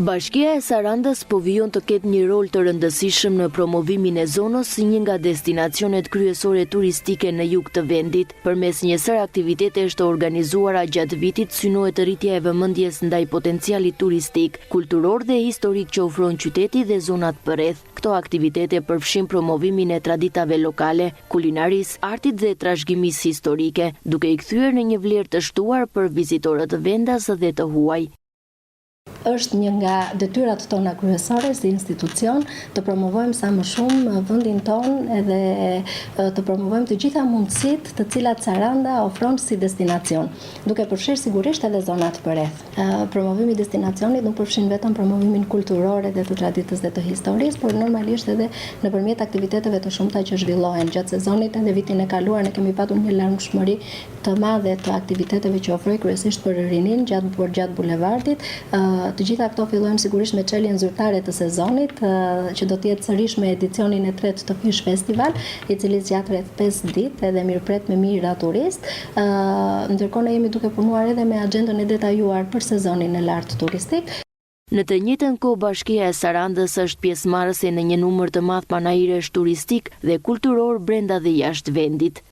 Bashkia e Sarandës po vijon të ketë një rol të rëndësishëm në promovimin e zonës si një nga destinacionet kryesore turistike në jug të vendit. Përmes një sër aktivitetesh të organizuara gjatë vitit synohet rritja e vëmendjes ndaj potencialit turistik, kulturor dhe historik që ofron qyteti dhe zonat përreth. Këto aktivitete përfshin promovimin e traditave lokale, kulinaris, artit dhe trashëgimisë historike, duke i kthyer në një vlerë të shtuar për vizitorët vendas dhe të huaj. Është një nga detyrat tona kryesore si institucion të promovojmë sa më shumë vendin ton edhe të promovojmë të gjitha mundësitë të cilat Saranda ofron si destinacion, duke përfshirë sigurisht edhe zonat përreth. Promovimi i destinacionit nuk përfshin vetëm promovimin kulturor dhe të traditës dhe të historisë, por normalisht edhe nëpërmjet aktiviteteve të shumta që zhvillohen gjatë sezonit. Edhe vitin e kaluar ne kemi patur një larmishmëri të madhe të aktiviteteve që ofroi kryesisht për rinin gjatë bulevardit. Të gjitha këto fillojnë sigurisht me çeljen zyrtare të sezonit, që do të jetë sërish me edicionin e 3 të Fish Festival, i cili zgjat rreth 5 ditë edhe mirëpret me mijëra turistë. Ndërkohë ne jemi duke punuar edhe me agjendën e detajuar për sezonin e lartë turistik. Në të njëjtën kohë, Bashkia e Sarandës është pjesëmarrëse në një numër të madh panairesh turistik dhe kulturor brenda dhe jashtë vendit.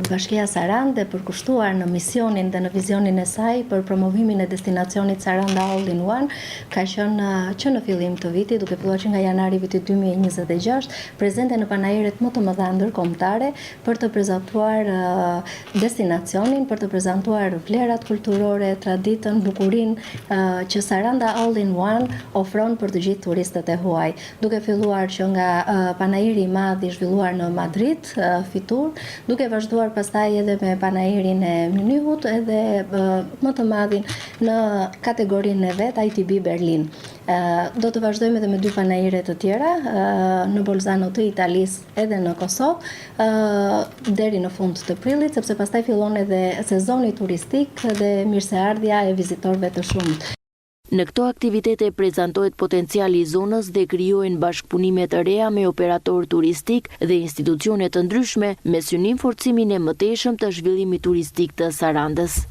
Bashkia Sarandë, përkushtuar në misionin dhe në vizionin e saj për promovimin e destinacionit Saranda All in One, ka qenë që në fillim të vitit, duke filluar që nga janari vitit 2026, prezente në panairet më të mëdha ndërkombëtare për të prezantuar destinacionin, për të prezantuar vlerat kulturore, traditën, bukurinë që Saranda All in One ofron për të gjithë turistët e huaj. Duke filluar që nga panairi i madh i zhvilluar në Madrid, Fitur, duke vazhduar pastaj edhe me panairin e Munihut edhe më të madhin në kategorinë e vet ITB Berlin. Do të vazhdojmë edhe me 2 panaire të tjera në Bolzano të Italisë edhe në Kosovë deri në fund të prillit, sepse pastaj fillon edhe sezoni turistik dhe mirëseardhja e vizitorëve të shumtë. Në këto aktivitete prezantohet potenciali i zonës dhe krijohen bashkëpunime të reja me operatorë turistik dhe institucione të ndryshme me synim forcimin e mëtejshëm të zhvillimit turistik të Sarandës.